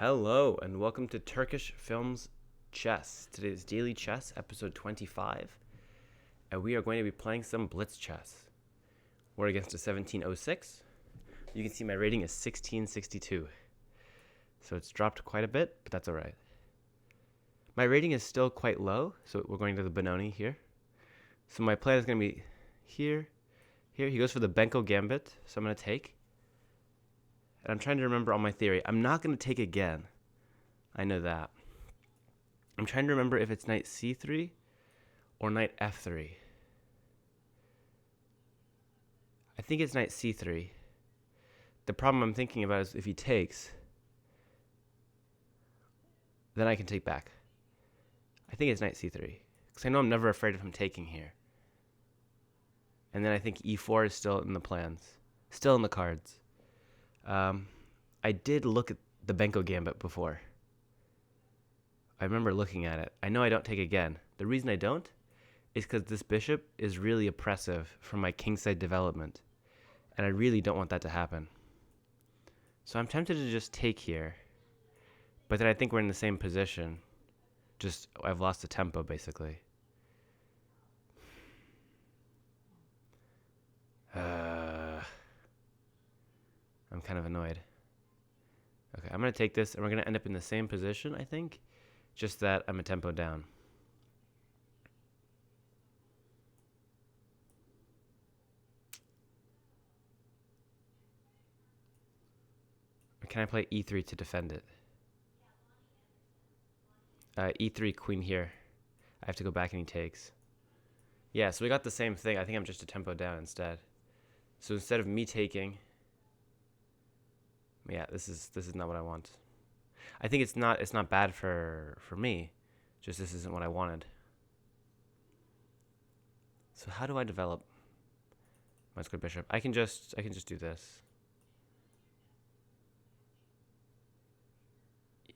Hello and welcome to Turkish Films Chess. Today is Daily Chess, episode 25, and we are going to be playing some blitz chess. We're against a 1706. You can see my rating is 1662, so it's dropped quite a bit, but that's alright. My rating is still quite low, so we're going to the Benoni here. So my plan is going to be here. He goes for the Benko Gambit, so I'm going to take. And I'm trying to remember all my theory. I'm not going to take again. I know that. I'm trying to remember if it's knight c3 or knight f3. I think it's knight c3. The problem I'm thinking about is if he takes, then I can take back. I think it's knight c3. Because I know I'm never afraid of him taking here. And then I think e4 is still in the plans. Still in the cards. I did look at the Benko Gambit before. I remember looking at it. I know I don't take again. The reason I don't is because this bishop is really oppressive for my kingside development. And I really don't want that to happen. So I'm tempted to just take here. But then I think we're in the same position. Just, I've lost the tempo, basically. I'm kind of annoyed. Okay, I'm going to take this, and we're going to end up in the same position, I think. Just that I'm a tempo down. Or can I play e3 to defend it? E3, queen here. I have to go back and he takes. Yeah, so we got the same thing. I think I'm just a tempo down instead. So instead of me taking... Yeah, this is not what I want. I think it's not bad for me. Just this isn't what I wanted. So how do I develop my square bishop? I can just do this.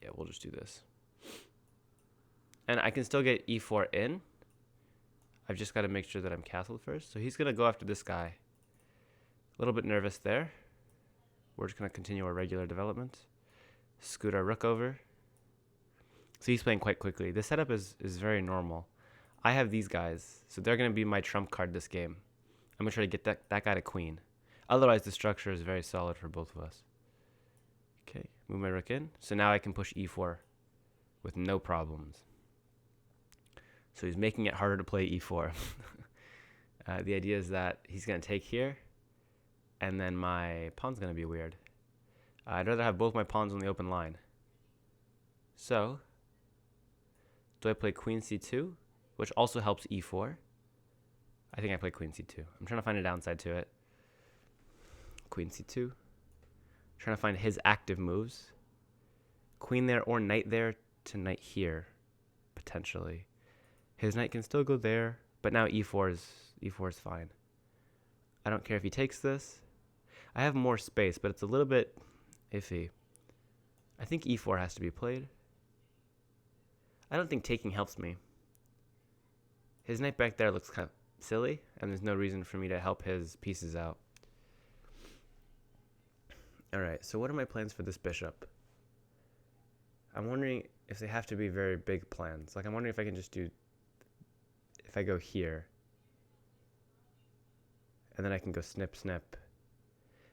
Yeah, we'll just do this. And I can still get e4 in. I've just got to make sure that I'm castled first. So he's going to go after this guy. A little bit nervous there. We're just going to continue our regular development. Scoot our rook over. So he's playing quite quickly. This setup is very normal. I have these guys, so they're going to be my trump card this game. I'm going to try to get that guy to queen. Otherwise, the structure is very solid for both of us. Okay, move my rook in. So now I can push e4 with no problems. So he's making it harder to play e4. The idea is that he's going to take here. And then my pawn's going to be weird. I'd rather have both my pawns on the open line. So, do I play queen c2, which also helps e4? I think I play queen c2. I'm trying to find a downside to it. Queen c2. Trying to find his active moves. Queen there or knight there to knight here, potentially. His knight can still go there, but now e4 is fine. I don't care if he takes this. I have more space, but it's a little bit iffy. I think e4 has to be played. I don't think taking helps me. His knight back there looks kind of silly, and there's no reason for me to help his pieces out. Alright, so what are my plans for this bishop? I'm wondering if they have to be very big plans. Like, I'm wondering if I can just do... If I go here... And then I can go snip, snip.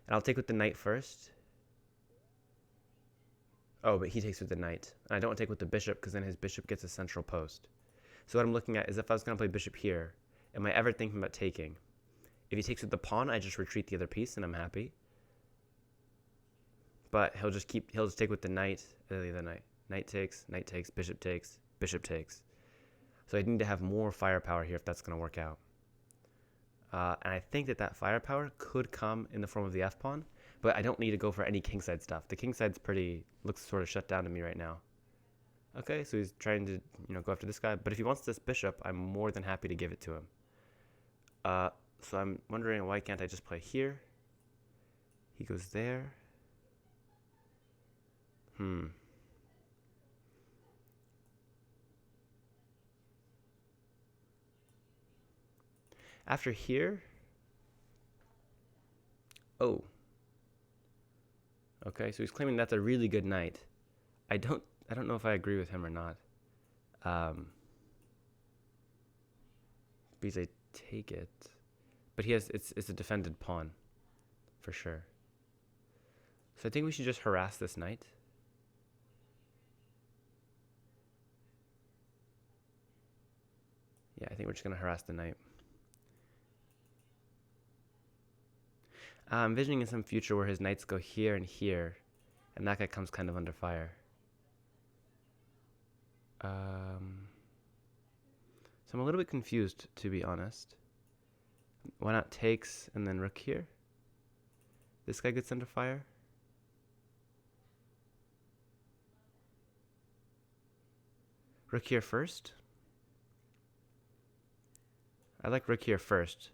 And I'll take with the knight first. Oh, but he takes with the knight. And I don't want to take with the bishop because then his bishop gets a central post. So what I'm looking at is if I was going to play bishop here, am I ever thinking about taking? If he takes with the pawn, I just retreat the other piece and I'm happy. But he'll just take with the knight, the knight. Knight takes, bishop takes, bishop takes. So I need to have more firepower here if that's going to work out. And I think that firepower could come in the form of the f-pawn, but I don't need to go for any kingside stuff. The kingside's looks sort of shut down to me right now. Okay, so he's trying to, go after this guy. But if he wants this bishop, I'm more than happy to give it to him. So I'm wondering, why can't I just play here? He goes there. After here, oh, okay, so he's claiming that's a really good knight. I don't know if I agree with him or not. Because I take it. But it's a defended pawn, for sure. So I think we should just harass this knight. Yeah, I think we're just going to harass the knight. I'm envisioning in some future where his knights go here and here, and that guy comes kind of under fire. So I'm a little bit confused, to be honest. Why not takes and then rook here? This guy gets under fire. Rook here first. I like rook here first.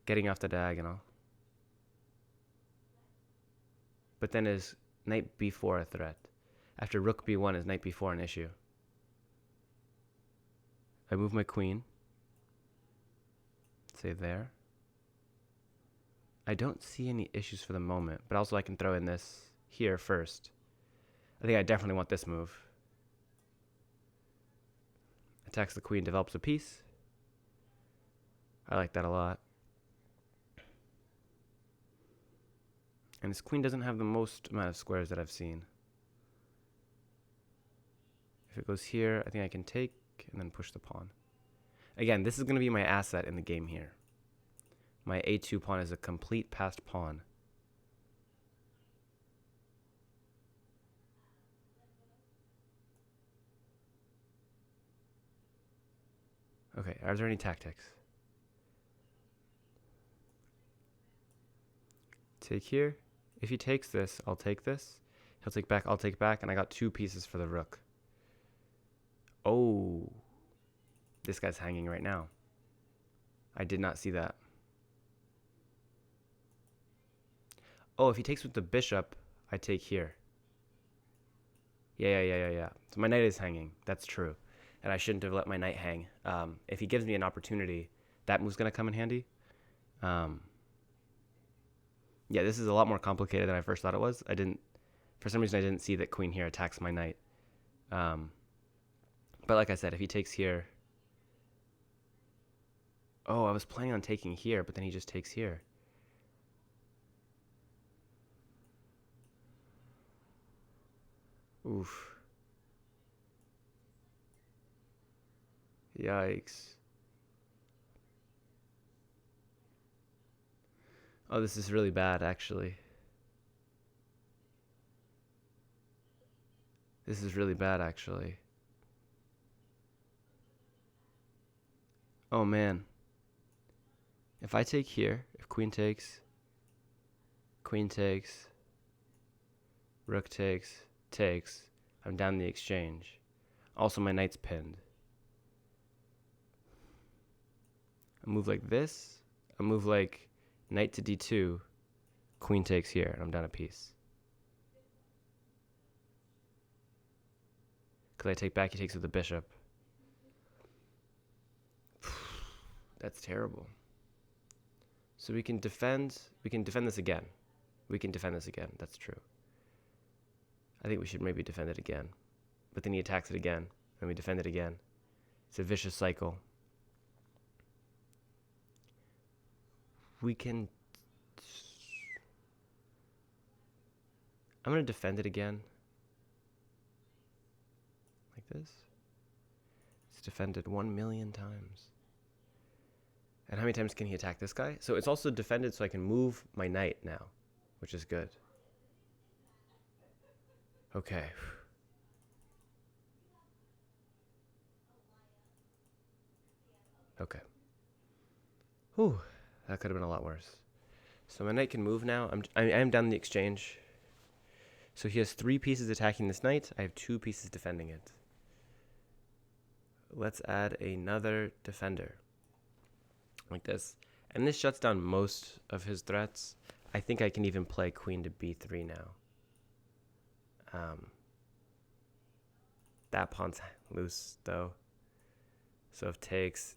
Getting off the diagonal. But then is knight b4 a threat? After rook b1 is knight b4 an issue? I move my queen. Say there. I don't see any issues for the moment, but also I can throw in this here first. I think I definitely want this move. Attacks the queen, develops a piece. I like that a lot. And his queen doesn't have the most amount of squares that I've seen. If it goes here, I think I can take and then push the pawn. Again, this is going to be my asset in the game here. My a2 pawn is a complete passed pawn. Okay, are there any tactics? Take here. If he takes this, I'll take this. He'll take back, I'll take back, and I got 2 pieces for the rook. Oh, this guy's hanging right now. I did not see that. Oh, if he takes with the bishop, I take here. Yeah. So my knight is hanging. That's true. And I shouldn't have let my knight hang. If he gives me an opportunity, that move's going to come in handy. Yeah, this is a lot more complicated than I first thought it was. For some reason, I didn't see that queen here attacks my knight. But like I said, if he takes here... Oh, I was planning on taking here, but then he just takes here. Oof. Yikes. Oh, this is really bad, actually. This is really bad, actually. Oh, man. If I take here, if queen takes, rook takes, I'm down the exchange. Also, my knight's pinned. A move like this, a move like knight to d2, queen takes here, and I'm down a piece. Because I take back, he takes with the bishop. That's terrible. So we can defend this again. That's true. I think we should maybe defend it again. But then he attacks it again, and we defend it again. It's a vicious cycle. I'm going to defend it again. Like this. It's defended 1,000,000 times. And how many times can he attack this guy? So it's also defended so I can move my knight now, which is good. Okay. Okay. Whew. That could have been a lot worse. So my knight can move now. I am down the exchange. So he has 3 pieces attacking this knight. I have 2 pieces defending it. Let's add another defender. Like this. And this shuts down most of his threats. I think I can even play queen to b3 now. That pawn's loose, though. So if takes...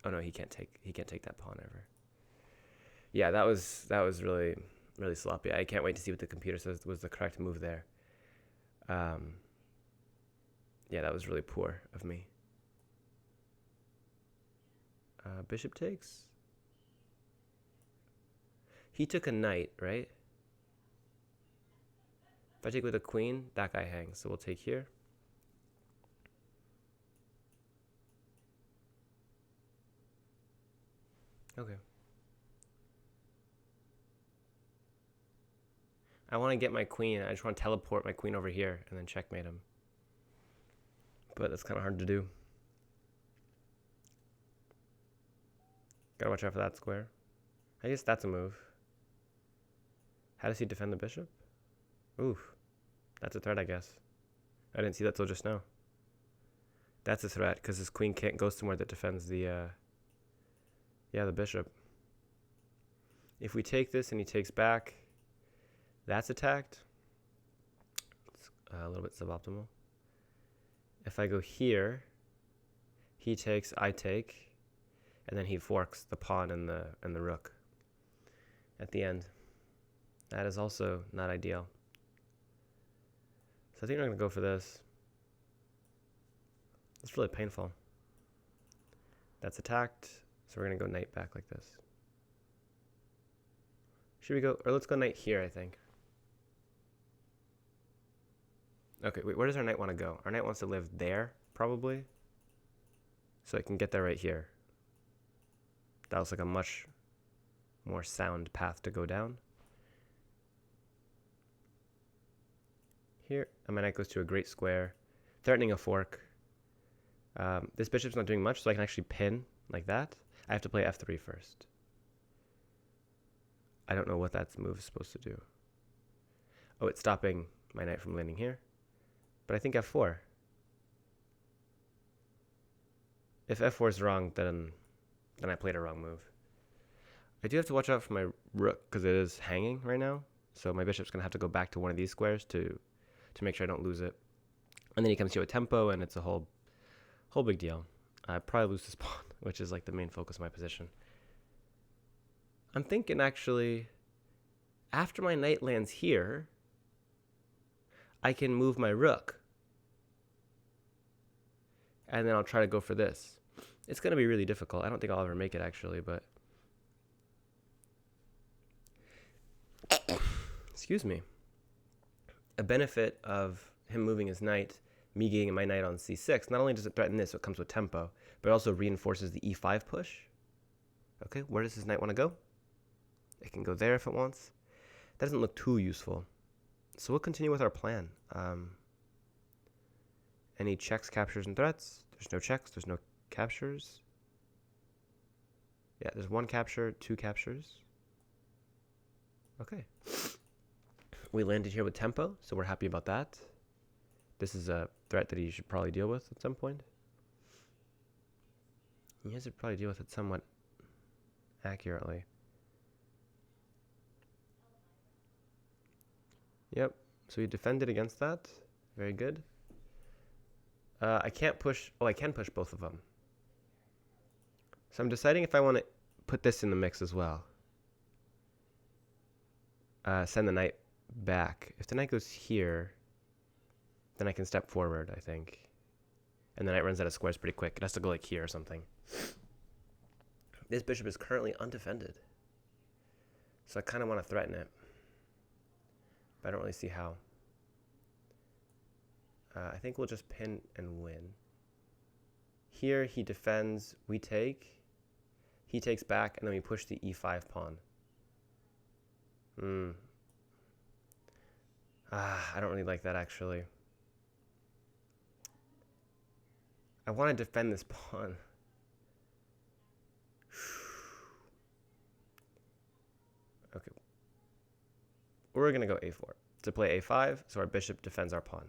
Oh no, he can't take that pawn ever. Yeah, that was really really sloppy. I can't wait to see what the computer says was the correct move there. Yeah, that was really poor of me. Bishop takes. He took a knight, right? If I take with a queen, that guy hangs. So we'll take here. Okay. I want to get my queen. I just want to teleport my queen over here and then checkmate him. But that's kind of hard to do. Gotta watch out for that square. I guess that's a move. How does he defend the bishop? Oof. That's a threat, I guess. I didn't see that till just now. That's a threat, because his queen can't go somewhere that defends the, the bishop. If we take this and he takes back, that's attacked. It's a little bit suboptimal. If I go here, he takes, I take, and then he forks the pawn and the rook at the end. That is also not ideal. So I think we're going to go for this. It's really painful. That's attacked, so we're going to go knight back like this. Should we go, or let's go knight here, I think. Okay, wait, where does our knight want to go? Our knight wants to live there, probably. So it can get there right here. That looks like a much more sound path to go down. Here, and my knight goes to a great square, threatening a fork. This bishop's not doing much, so I can actually pin like that. I have to play f3 first. I don't know what that move is supposed to do. Oh, it's stopping my knight from landing here. But I think f4. If f4 is wrong, then I played a wrong move. I do have to watch out for my rook, because it is hanging right now. So my bishop's going to have to go back to one of these squares to make sure I don't lose it. And then he comes here with tempo, and it's a whole big deal. I probably lose this pawn, which is like the main focus of my position. I'm thinking, actually, after my knight lands here, I can move my rook. And then I'll try to go for this. It's going to be really difficult. I don't think I'll ever make it, actually, but... Excuse me. A benefit of him moving his knight, me getting my knight on c6, not only does it threaten this, so it comes with tempo, but it also reinforces the e5 push. Okay, where does his knight want to go? It can go there if it wants. That doesn't look too useful. So we'll continue with our plan. Any checks, captures, and threats? There's no checks, there's no captures. Yeah, there's one capture, two captures. Okay. We landed here with tempo, so we're happy about that. This is a threat that he should probably deal with at some point. He has to probably deal with it somewhat accurately. Yep, so he defended against that. Very good. I can't push, oh, I can push both of them. So I'm deciding if I want to put this in the mix as well. Send the knight back. If the knight goes here, then I can step forward, I think. And the knight runs out of squares pretty quick. It has to go like here or something. This bishop is currently undefended. So I kind of want to threaten it. But I don't really see how. I think we'll just pin and win. Here he defends, we take. He takes back, and then we push the e5 pawn. I don't really like that, actually. I want to defend this pawn. Okay. We're going to go a4 to play a5, so our bishop defends our pawn.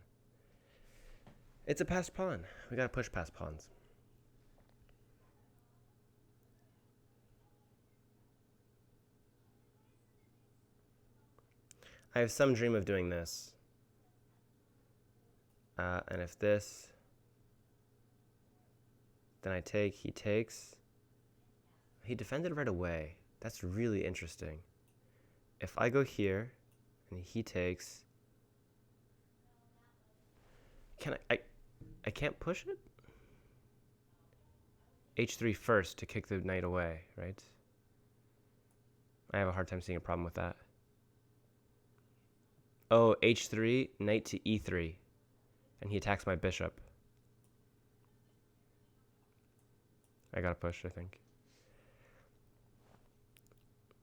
It's a passed pawn. We got to push past pawns. I have some dream of doing this. And if this, then I take, he takes. He defended right away. That's really interesting. if I go here and he takes, can I can't push it? H3 first to kick the knight away, right? I have a hard time seeing a problem with that. Oh, H3, knight to E3. And he attacks my bishop. I gotta push, I think.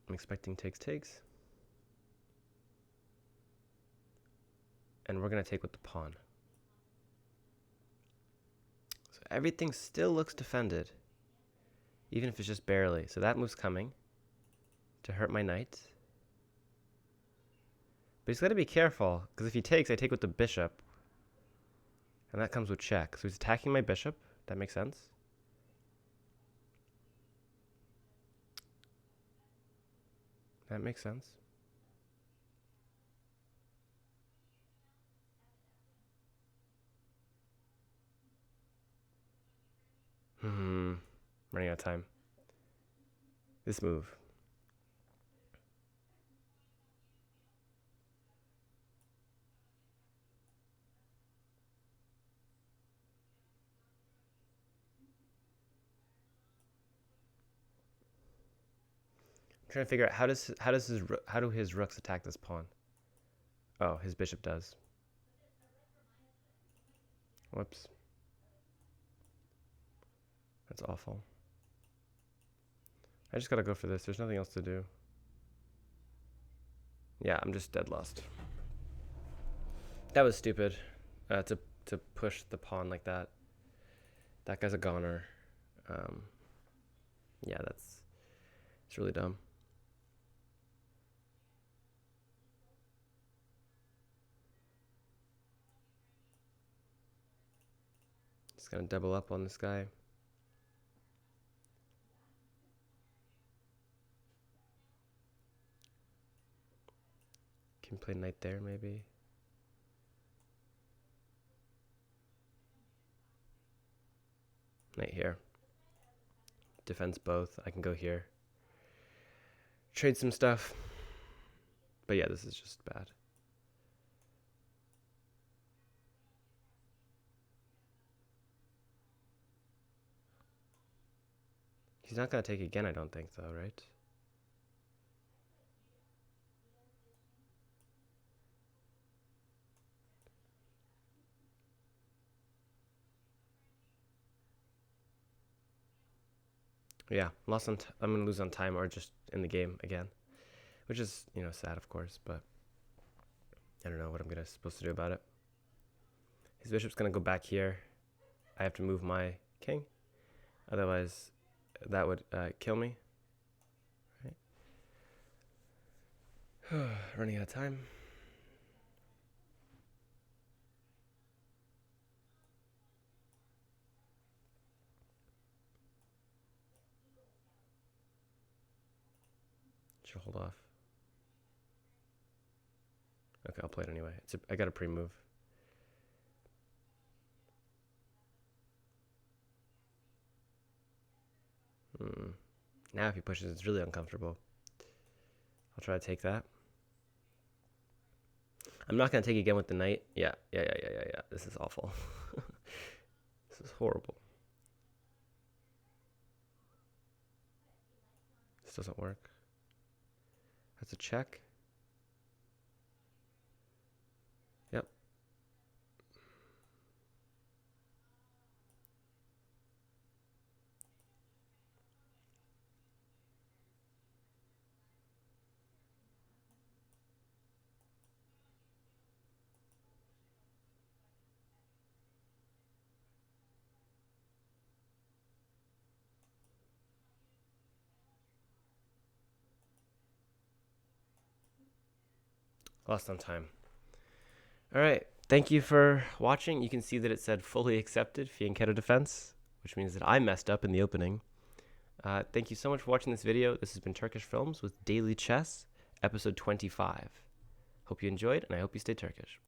I'm expecting takes. And we're gonna take with the pawn. So everything still looks defended. Even if it's just barely. So that move's coming to hurt my knight. But he's got to be careful, because if he takes, I take with the bishop. And that comes with check. So he's attacking my bishop. That makes sense. That makes sense. Running out of time. This move. I'm trying to figure out how do his rooks attack this pawn? Oh, his bishop does. Whoops. That's awful. I just gotta go for this. There's nothing else to do. Yeah, I'm just dead lost. That was stupid. To push the pawn like that. That guy's a goner. Yeah, it's really dumb. Just gonna double up on this guy. Can play knight there, maybe. Knight here. Defends both. I can go here. Trade some stuff. But yeah, this is just bad. He's not going to take again, I don't think, though, right? Yeah, I'm going to lose on time or just in the game again. Which is, sad, of course, but I don't know what I'm supposed to do about it. His bishop's going to go back here. I have to move my king. Otherwise, that would kill me. Right. Running out of time. Should hold off. Okay, I'll play it anyway. I got a pre-move. Now if he pushes, it's really uncomfortable. I'll try to take that. I'm not going to take again with the knight. Yeah. This is awful. This is horrible. This doesn't work. That's a check. Yep. Lost on time. All right. Thank you for watching. You can see that it said fully accepted fianchetto defense, which means that I messed up in the opening. Thank you so much for watching this video. This has been Turkish Films with Daily Chess, episode 25. Hope you enjoyed, and I hope you stay Turkish.